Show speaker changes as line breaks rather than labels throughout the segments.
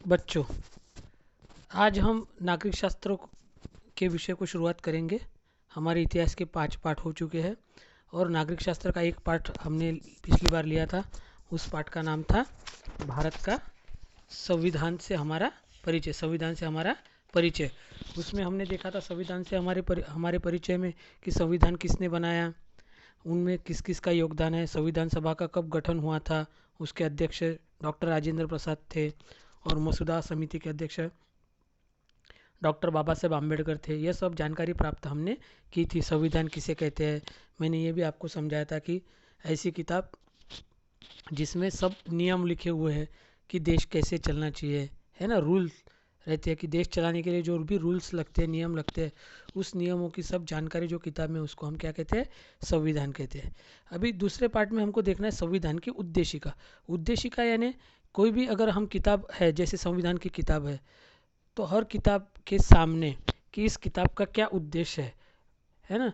बच्चों, आज हम नागरिक शास्त्र के विषय को शुरुआत करेंगे। हमारे इतिहास के 5 पाठ हो चुके हैं और नागरिक शास्त्र का एक पाठ हमने पिछली बार लिया था। उस पाठ का नाम था भारत का संविधान से हमारा परिचय। संविधान से हमारा परिचय, उसमें हमने देखा था संविधान से हमारे परिचय में कि संविधान किसने बनाया, उनमें किस किस का योगदान है, संविधान सभा का कब गठन हुआ था, उसके अध्यक्ष डॉक्टर राजेंद्र प्रसाद थे और मसौदा समिति के अध्यक्ष डॉक्टर बाबा साहेब आम्बेडकर थे। यह सब जानकारी प्राप्त हमने की थी। संविधान किसे कहते हैं, मैंने ये भी आपको समझाया था कि ऐसी किताब जिसमें सब नियम लिखे हुए हैं कि देश कैसे चलना चाहिए, है ना। रूल रहते हैं कि देश चलाने के लिए जो भी रूल्स लगते हैं, नियम लगते हैं, उस नियमों की सब जानकारी जो किताब में, उसको हम क्या कहते हैं, संविधान कहते हैं। अभी दूसरे पार्ट में हमको देखना है संविधान की उद्देशिका। उद्देशिका यानी कोई भी अगर हम किताब है, जैसे संविधान की किताब है, तो हर किताब के सामने कि इस किताब का क्या उद्देश्य है ना,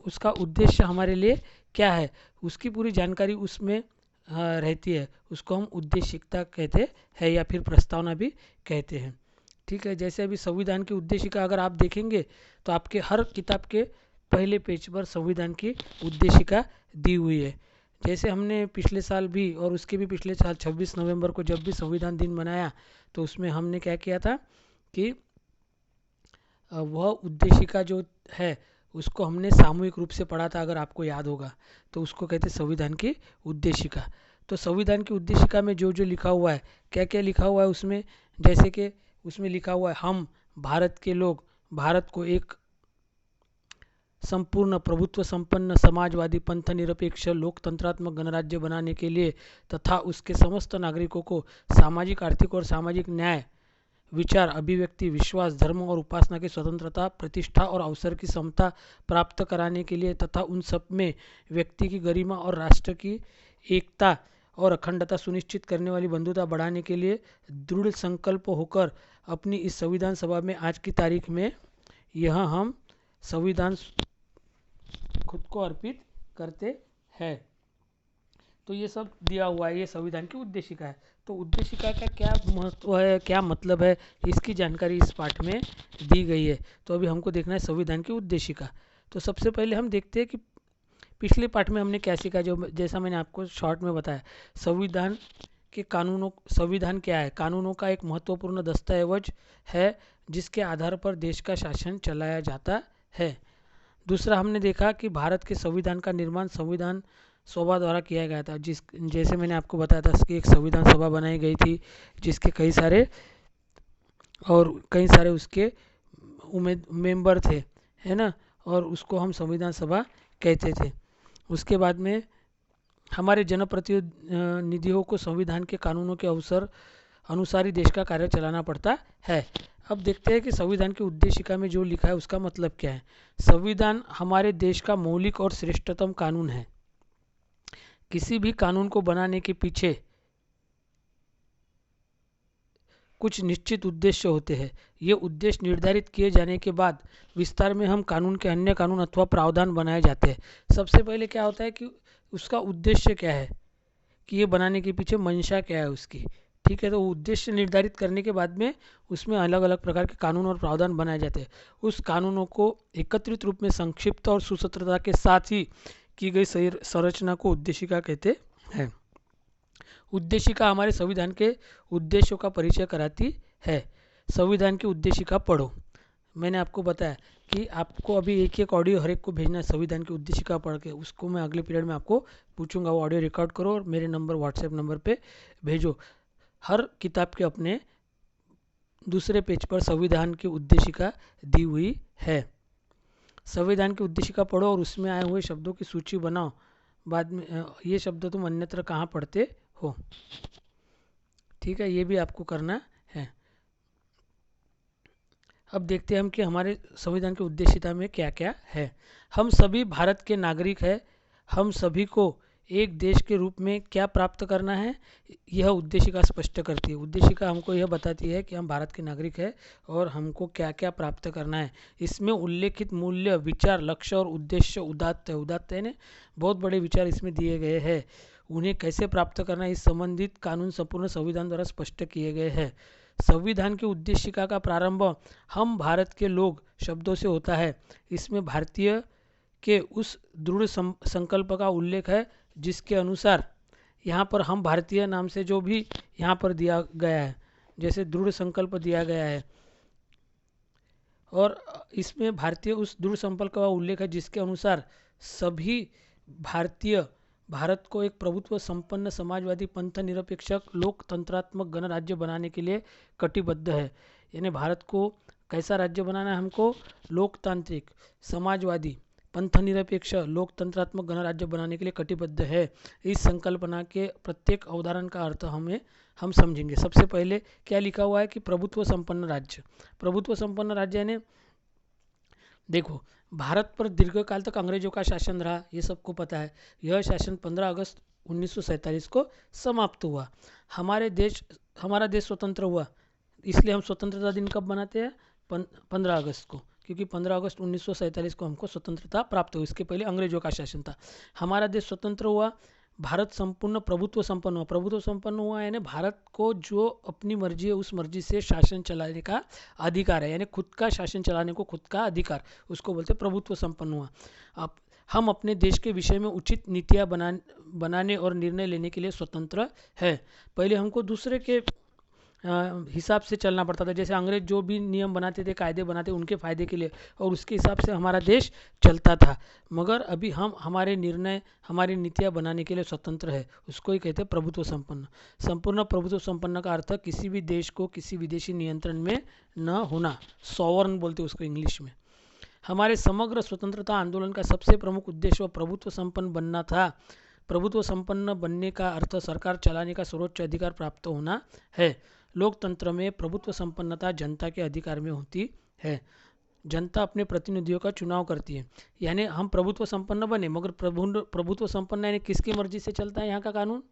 उसका उद्देश्य हमारे लिए क्या है, उसकी पूरी जानकारी उसमें रहती है। उसको हम उद्देशिकता कहते हैं या फिर प्रस्तावना भी कहते हैं। ठीक है, जैसे अभी संविधान की उद्देशिका अगर आप देखेंगे तो आपके हर किताब के पहले पेज पर संविधान की उद्देशिका दी हुई है। जैसे हमने पिछले साल भी और उसके भी पिछले साल 26 नवंबर को जब भी संविधान दिन मनाया, तो उसमें हमने क्या किया था कि वह उद्देशिका जो है उसको हमने सामूहिक रूप से पढ़ा था। अगर आपको याद होगा तो उसको कहते हैं संविधान की उद्देशिका। तो संविधान की उद्देशिका में जो जो लिखा हुआ है, क्या क्या लिखा हुआ है उसमें, जैसे कि उसमें लिखा हुआ है हम भारत के लोग भारत को एक संपूर्ण प्रभुत्व संपन्न समाजवादी पंथ निरपेक्ष लोकतंत्रात्मक गणराज्य बनाने के लिए तथा उसके समस्त नागरिकों को सामाजिक, आर्थिक और सामाजिक न्याय, विचार, अभिव्यक्ति, विश्वास, धर्म और उपासना की स्वतंत्रता, प्रतिष्ठा और अवसर की समता प्राप्त कराने के लिए तथा उन सब में व्यक्ति की गरिमा और राष्ट्र की एकता और अखंडता सुनिश्चित करने वाली बंधुता बढ़ाने के लिए दृढ़ संकल्प होकर अपनी इस संविधान सभा में आज की तारीख में यह हम संविधान खुद को अर्पित करते हैं। तो ये सब दिया हुआ है, ये संविधान की उद्देशिका है। तो उद्देशिका का क्या महत्व है, क्या मतलब है, इसकी जानकारी इस पाठ में दी गई है। तो अभी हमको देखना है संविधान की उद्देशिका। तो सबसे पहले हम देखते हैं कि पिछले पाठ में हमने क्या सीखा, जो जैसा मैंने आपको शॉर्ट में बताया। संविधान के कानूनों, संविधान क्या है, कानूनों का एक महत्वपूर्ण दस्तावेज है जिसके आधार पर देश का शासन चलाया जाता है। दूसरा हमने देखा कि भारत के संविधान का निर्माण संविधान सभा द्वारा किया गया था। जैसे मैंने आपको बताया था कि एक संविधान सभा बनाई गई थी जिसके कई सारे उसके मेंबर थे, है ना, और उसको हम संविधान सभा कहते थे। उसके बाद में हमारे जनप्रतिनिधियों को संविधान के कानूनों के अनुसार ही देश का कार्य चलाना पड़ता है। अब देखते हैं कि संविधान की उद्देशिका में जो लिखा है उसका मतलब क्या है। संविधान हमारे देश का मौलिक और श्रेष्ठतम कानून है। किसी भी कानून को बनाने के पीछे कुछ निश्चित उद्देश्य होते हैं। ये उद्देश्य निर्धारित किए जाने के बाद विस्तार में हम कानून के अन्य कानून अथवा प्रावधान बनाए जाते हैं। सबसे पहले क्या होता है कि उसका उद्देश्य क्या है, कि ये बनाने के पीछे मंशा क्या है उसकी। ठीक है, तो उद्देश्य निर्धारित करने के बाद में उसमें अलग अलग प्रकार के कानून और प्रावधान बनाए जाते हैं। उस कानूनों को एकत्रित रूप में संक्षिप्त और सुसूत्रता के साथ ही की गई संरचना को उद्देशिका कहते हैं। उद्देशिका हमारे संविधान के उद्देश्यों का परिचय कराती है। संविधान की उद्देशिका पढ़ो। मैंने आपको बताया कि आपको अभी एक एक ऑडियो हर एक को भेजना है संविधान की उद्देशिका पढ़ के। उसको मैं अगले पीरियड में आपको पूछूंगा, वो ऑडियो रिकॉर्ड करो और मेरे नंबर व्हाट्सएप नंबर पे भेजो। हर किताब के अपने दूसरे पेज पर संविधान की उद्देशिका दी हुई है। संविधान की उद्देशिका पढ़ो और उसमें आए हुए शब्दों की सूची बनाओ। बाद में ये शब्द तुम अन्यत्र कहाँ पढ़ते हो। ठीक है, ये भी आपको करना है। अब देखते हैं हम कि हमारे संविधान की उद्देशिका में क्या क्या है। हम सभी भारत के नागरिक हैं। हम सभी को एक देश के रूप में क्या प्राप्त करना है, यह उद्देशिका स्पष्ट करती है। उद्देशिका हमको यह बताती है कि हम भारत के नागरिक हैं और हमको क्या क्या प्राप्त करना है। इसमें उल्लेखित मूल्य, विचार, लक्ष्य और उद्देश्य उदात्त है। उदात्त है ने बहुत बड़े विचार इसमें दिए गए हैं। उन्हें कैसे प्राप्त करना है, इस संबंधित कानून संपूर्ण संविधान द्वारा स्पष्ट किए गए हैं। संविधान की उद्देशिका का प्रारंभ हम भारत के लोग शब्दों से होता है। इसमें भारतीय के उस दृढ़ संकल्प का उल्लेख है जिसके अनुसार यहाँ पर हम भारतीय नाम से जो भी यहाँ पर दिया गया है, जैसे दृढ़ संकल्प दिया गया है, और इसमें भारतीय उस दृढ़ संकल्प का उल्लेख है जिसके अनुसार सभी भारतीय भारत को एक प्रभुत्व संपन्न समाजवादी पंथ निरपेक्ष लोकतंत्रात्मक गणराज्य बनाने के लिए कटिबद्ध है। यानी भारत को कैसा राज्य बनाना है, हमको लोकतांत्रिक समाजवादी पंथ निरपेक्ष लोकतंत्रात्मक गणराज्य बनाने के लिए कटिबद्ध है। इस संकल्पना के प्रत्येक अवधारण का अर्थ हम समझेंगे। सबसे पहले क्या लिखा हुआ है कि प्रभुत्व संपन्न राज्य। प्रभुत्व संपन्न राज्य यानी देखो, भारत पर दीर्घकाल तक अंग्रेजों का शासन रहा, ये सबको पता है। यह शासन 15 अगस्त 1947 को समाप्त हुआ। हमारा देश स्वतंत्र हुआ, इसलिए हम स्वतंत्रता दिन कब मनाते हैं? 15 अगस्त को, क्योंकि 15 अगस्त 1947 को हमको स्वतंत्रता प्राप्त हुई। इसके पहले अंग्रेजों का शासन था। हमारा देश स्वतंत्र हुआ, भारत संपूर्ण प्रभुत्व संपन्न हुआ। प्रभुत्व संपन्न हुआ यानी भारत को जो अपनी मर्जी है उस मर्जी से शासन चलाने का अधिकार है, यानी खुद का शासन चलाने को खुद का अधिकार, उसको बोलते हैं प्रभुत्व संपन्न हुआ। अब हम अपने देश के विषय में उचित नीतियाँ बनाने और निर्णय लेने के लिए स्वतंत्र है। पहले हमको दूसरे के हिसाब से चलना पड़ता था। जैसे अंग्रेज जो भी नियम बनाते थे, कायदे बनाते, उनके फ़ायदे के लिए, और उसके हिसाब से हमारा देश चलता था। मगर अभी हम हमारे निर्णय, हमारी नीतियाँ बनाने के लिए स्वतंत्र है, उसको ही कहते हैं प्रभुत्व संपन्न। संपूर्ण प्रभुत्व संपन्न का अर्थ किसी भी देश को किसी विदेशी नियंत्रण में न होना, सॉवरन बोलते उसको इंग्लिश में। हमारे समग्र स्वतंत्रता आंदोलन का सबसे प्रमुख उद्देश्य प्रभुत्व संपन्न बनना था। प्रभुत्व संपन्न बनने का अर्थ सरकार चलाने का सर्वोच्च अधिकार प्राप्त होना है। लोकतंत्र में प्रभुत्व संपन्नता जनता के अधिकार में होती है। जनता अपने प्रतिनिधियों का चुनाव करती है। यानी हम प्रभुत्व संपन्न बने, मगर प्रभुत्व संपन्न यानी किसकी मर्जी से चलता है यहाँ का कानून?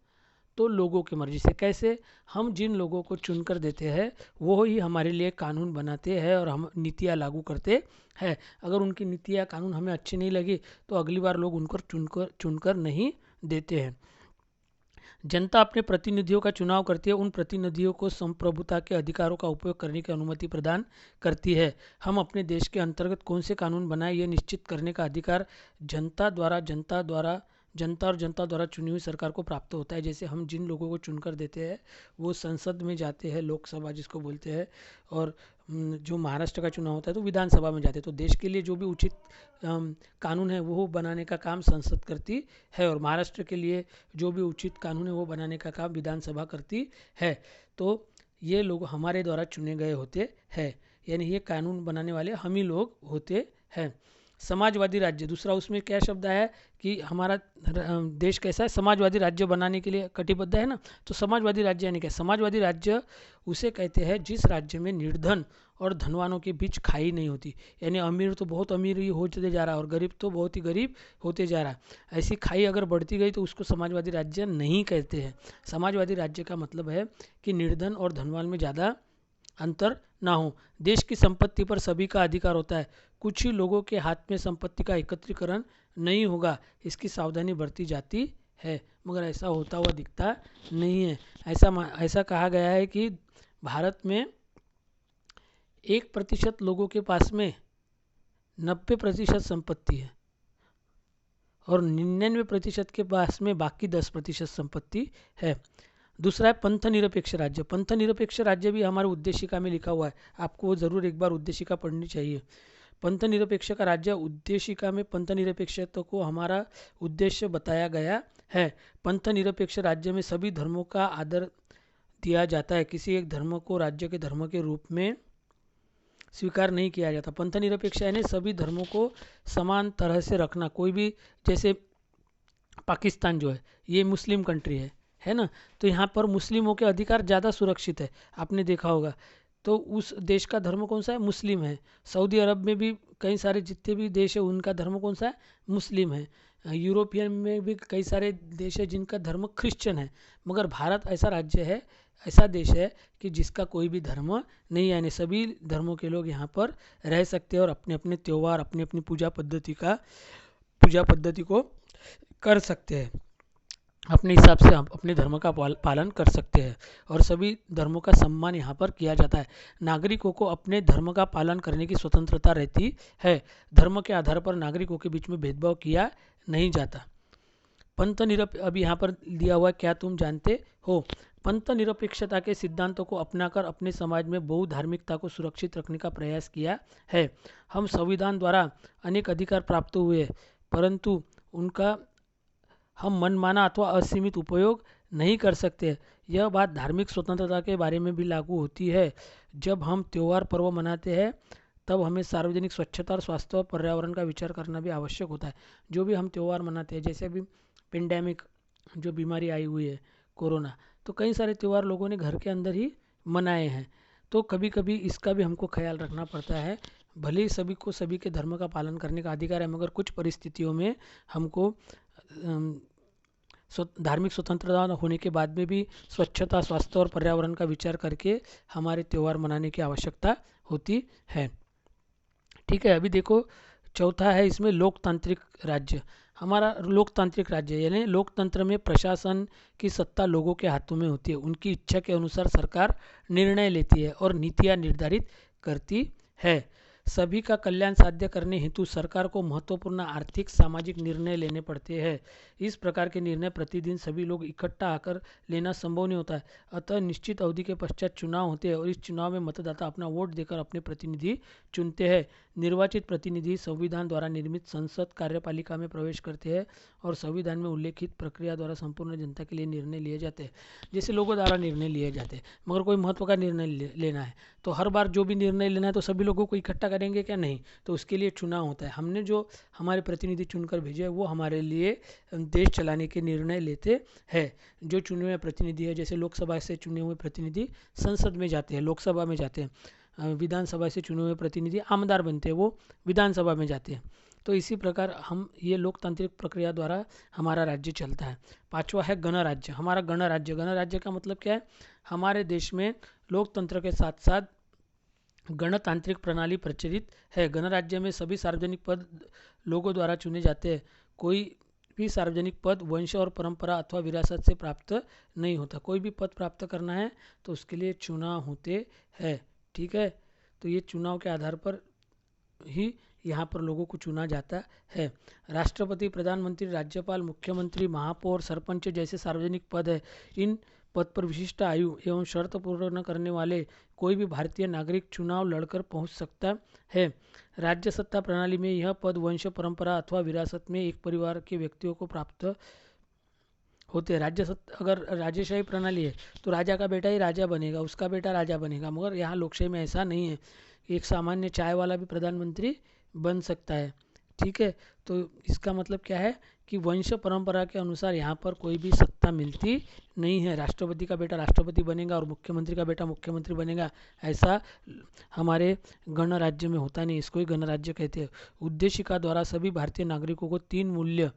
तो लोगों की मर्जी से। कैसे? हम जिन लोगों को चुनकर देते हैं वो ही हमारे लिए कानून बनाते हैं और हम नीतियाँ लागू करते हैं। अगर उनकी नीतियाँ कानून हमें अच्छी नहीं लगी तो अगली बार लोग उनको चुनकर नहीं देते हैं। जनता अपने प्रतिनिधियों का चुनाव करती है, उन प्रतिनिधियों को संप्रभुता के अधिकारों का उपयोग करने की अनुमति प्रदान करती है। हम अपने देश के अंतर्गत कौन से कानून बनाए ये निश्चित करने का अधिकार जनता और जनता द्वारा चुनी हुई सरकार को प्राप्त होता है। जैसे हम जिन लोगों को चुनकर देते हैं वो संसद में जाते हैं, लोकसभा जिसको बोलते हैं, और जो महाराष्ट्र का चुनाव होता है तो विधानसभा में जाते हैं। तो देश के लिए जो भी उचित कानून है वो बनाने का काम संसद करती है, और महाराष्ट्र के लिए जो भी उचित कानून है वो बनाने का काम विधानसभा करती है। तो ये लोग हमारे द्वारा चुने गए होते हैं, यानी ये कानून बनाने वाले हम ही लोग होते हैं। समाजवादी राज्य, दूसरा उसमें क्या शब्द है कि हमारा देश कैसा है, समाजवादी राज्य बनाने के लिए कटिबद्ध है ना। तो समाजवादी राज्य यानी क्या? समाजवादी राज्य उसे कहते हैं जिस राज्य में निर्धन और धनवानों के बीच खाई नहीं होती, यानी अमीर तो बहुत अमीर ही होते जा रहा है और गरीब तो बहुत ही गरीब होते जा रहा है। ऐसी खाई अगर बढ़ती गई तो उसको समाजवादी राज्य नहीं कहते हैं। समाजवादी राज्य का मतलब है कि निर्धन और धनवान में ज़्यादा अंतर ना हो। देश की संपत्ति पर सभी का अधिकार होता है। कुछ ही लोगों के हाथ में संपत्ति का एकत्रीकरण नहीं होगा, इसकी सावधानी बरती जाती है, मगर ऐसा होता हुआ दिखता नहीं है। ऐसा कहा गया है कि भारत में 1% लोगों के पास में 90% संपत्ति है और 99% के पास में बाकी 10% संपत्ति है। दूसरा है पंथ निरपेक्ष राज्य। पंथ निरपेक्ष राज्य भी हमारे उद्देशिका में लिखा हुआ है, आपको वो ज़रूर एक बार उद्देशिका पढ़नी चाहिए। पंथ निरपेक्ष का राज्य, उद्देशिका में पंथ निरपेक्षता को हमारा उद्देश्य बताया गया है। पंथ निरपेक्ष राज्य में सभी धर्मों का आदर दिया जाता है, किसी एक धर्म को राज्य के धर्म के रूप में स्वीकार नहीं किया जाता। पंथ निरपेक्ष यानी सभी धर्मों को समान तरह से रखना। कोई भी, जैसे पाकिस्तान जो है ये मुस्लिम कंट्री है ना, तो यहाँ पर मुस्लिमों के अधिकार ज़्यादा सुरक्षित है, आपने देखा होगा। तो उस देश का धर्म कौन सा है? मुस्लिम है। सऊदी अरब में भी कई सारे जितने भी देश है उनका धर्म कौन सा है? मुस्लिम है। यूरोपियन में भी कई सारे देश है जिनका धर्म क्रिश्चियन है। मगर भारत ऐसा राज्य है, ऐसा देश है कि जिसका कोई भी धर्म नहीं है, यानी सभी धर्मों के लोग यहाँ पर रह सकते हैं और अपने अपने त्यौहार, अपनी अपनी पूजा पद्धति को कर सकते हैं। अपने हिसाब से हम अपने धर्म का पालन कर सकते हैं और सभी धर्मों का सम्मान यहाँ पर किया जाता है। नागरिकों को अपने धर्म का पालन करने की स्वतंत्रता रहती है। धर्म के आधार पर नागरिकों के बीच में भेदभाव किया नहीं जाता। पंथ निरप अभी यहाँ पर दिया हुआ क्या तुम जानते हो? पंथ निरपेक्षता के सिद्धांतों को अपनाकर अपने समाज में बहुधार्मिकता को सुरक्षित रखने का प्रयास किया है। हम संविधान द्वारा अनेक अधिकार प्राप्त हुए, परंतु उनका हम मनमाना अथवा असीमित उपयोग नहीं कर सकते। यह बात धार्मिक स्वतंत्रता के बारे में भी लागू होती है। जब हम त्यौहार पर्व मनाते हैं, तब हमें सार्वजनिक स्वच्छता और स्वास्थ्य और पर्यावरण का विचार करना भी आवश्यक होता है। जो भी हम त्यौहार मनाते हैं, जैसे अभी पेंडेमिक जो बीमारी आई हुई है, कोरोना, तो कई सारे त्यौहार लोगों ने घर के अंदर ही मनाए हैं। तो कभी कभी इसका भी हमको ख्याल रखना पड़ता है। भले ही सभी को सभी के धर्म का पालन करने का अधिकार है, मगर कुछ परिस्थितियों में हमको धार्मिक स्वतंत्रता होने के बाद में भी स्वच्छता, स्वास्थ्य और पर्यावरण का विचार करके हमारे त्यौहार मनाने की आवश्यकता होती है। ठीक है, अभी देखो चौथा है इसमें लोकतांत्रिक राज्य। हमारा लोकतांत्रिक राज्य यानी लोकतंत्र में प्रशासन की सत्ता लोगों के हाथों में होती है। उनकी इच्छा के अनुसार सरकार निर्णय लेती है और नीतियाँ निर्धारित करती है। सभी का कल्याण साध्य करने हेतु सरकार को महत्वपूर्ण आर्थिक सामाजिक निर्णय लेने पड़ते हैं। इस प्रकार के निर्णय प्रतिदिन सभी लोग इकट्ठा आकर लेना संभव नहीं होता है। अतः निश्चित अवधि के पश्चात चुनाव होते हैं और इस चुनाव में मतदाता अपना वोट देकर अपने प्रतिनिधि चुनते हैं। निर्वाचित प्रतिनिधि संविधान द्वारा निर्मित संसद कार्यपालिका में प्रवेश करते हैं और संविधान में उल्लेखित प्रक्रिया द्वारा संपूर्ण जनता के लिए निर्णय लिए जाते हैं। जैसे लोगों द्वारा निर्णय लिए जाते हैं, मगर कोई महत्व का निर्णय लेना है तो हर बार जो भी निर्णय लेना है तो सभी लोगों को इकट्ठा करेंगे क्या? नहीं। तो उसके लिए चुनाव होता है। हमने जो हमारे प्रतिनिधि चुनकर भेजे वो हमारे लिए देश चलाने के निर्णय लेते हैं। जो चुने हुए प्रतिनिधि है, जैसे लोकसभा से चुने हुए प्रतिनिधि संसद में जाते हैं, लोकसभा में जाते हैं। विधानसभा से चुने हुए प्रतिनिधि आमदार बनते हैं, वो विधानसभा में जाते हैं। तो इसी प्रकार हम ये लोकतांत्रिक प्रक्रिया द्वारा हमारा राज्य चलता है। पांचवा है गणराज्य। हमारा गणराज्य, गणराज्य का मतलब क्या है? हमारे देश में लोकतंत्र के साथ साथ गणतांत्रिक प्रणाली प्रचलित है। गणराज्य में सभी सार्वजनिक पद लोगों द्वारा चुने जाते हैं। कोई भी सार्वजनिक पद वंश और परंपरा अथवा विरासत से प्राप्त नहीं होता। कोई भी पद प्राप्त करना है तो उसके लिए चुनाव होते हैं। ठीक है, तो ये चुनाव के आधार पर ही यहाँ पर लोगों को चुना जाता है। राष्ट्रपति, प्रधानमंत्री, राज्यपाल, मुख्यमंत्री, महापौर, सरपंच जैसे सार्वजनिक पद है। इन पद पर विशिष्ट आयु एवं शर्त पूर्ण करने वाले कोई भी भारतीय नागरिक चुनाव लड़कर पहुंच सकता है। राज्य सत्ता प्रणाली में यह पद वंश, परंपरा अथवा विरासत में एक परिवार के व्यक्तियों को प्राप्त होते हैं। अगर राजेशाही प्रणाली है तो राजा का बेटा ही राजा बनेगा, उसका बेटा राजा बनेगा, मगर यहाँ लोकशाही में ऐसा नहीं है। एक सामान्य चाय वाला भी प्रधानमंत्री बन सकता है। ठीक है, तो इसका मतलब क्या है कि वंश परंपरा के अनुसार यहाँ पर कोई भी सत्ता मिलती नहीं है। राष्ट्रपति का बेटा राष्ट्रपति बनेगा और मुख्यमंत्री का बेटा मुख्यमंत्री बनेगा, ऐसा हमारे गणराज्य में होता नहीं। इसको ही गणराज्य कहते हैं। उद्देशिका द्वारा सभी भारतीय नागरिकों को 3 मूल्य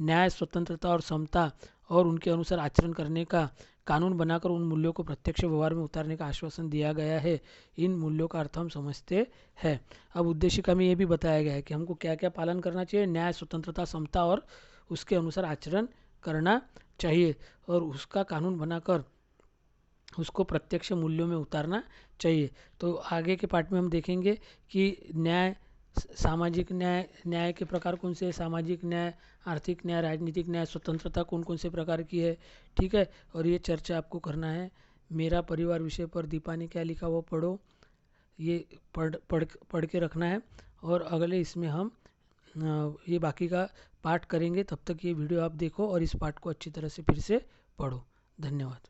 न्याय, स्वतंत्रता और समता और उनके अनुसार आचरण करने का कानून बनाकर उन मूल्यों को प्रत्यक्ष व्यवहार में उतारने का आश्वासन दिया गया है। इन मूल्यों का अर्थ हम समझते हैं। अब उद्देशिका में ये भी बताया गया है कि हमको क्या क्या पालन करना चाहिए। न्याय, स्वतंत्रता, समता और उसके अनुसार आचरण करना चाहिए और उसका कानून बनाकर उसको प्रत्यक्ष मूल्यों में उतारना चाहिए। तो आगे के पार्ट में हम देखेंगे कि न्याय, सामाजिक न्याय, न्याय के प्रकार कौन से हैं, सामाजिक न्याय, आर्थिक न्याय, राजनीतिक न्याय, स्वतंत्रता कौन कौन से प्रकार की है। ठीक है, और ये चर्चा आपको करना है। मेरा परिवार विषय पर दीपा ने क्या लिखा वो पढ़ो, ये पढ़ के रखना है। और अगले इसमें हम ये बाकी का पाठ करेंगे। तब तक ये वीडियो आप देखो और इस पाठ को अच्छी तरह से फिर से पढ़ो। धन्यवाद।